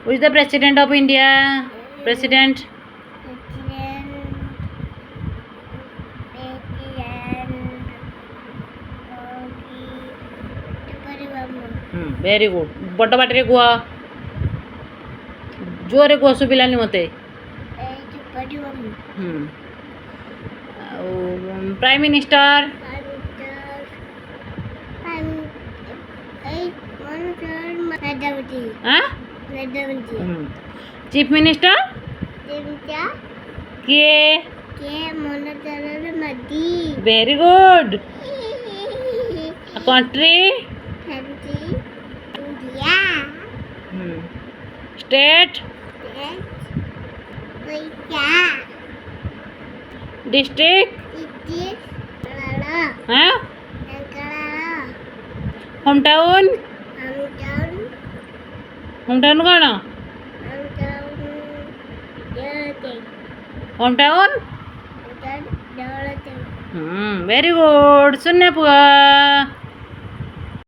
Who is the president of India? President. Very good. But बाटरे कुआ जोरे कुआ सुबिलानी मते. Prime minister. हाँ? Chief minister. के. Very good. Country. State. District. हाँ? Home town. होम टाउन कौन? Home town. Very good. सुनने पुआ.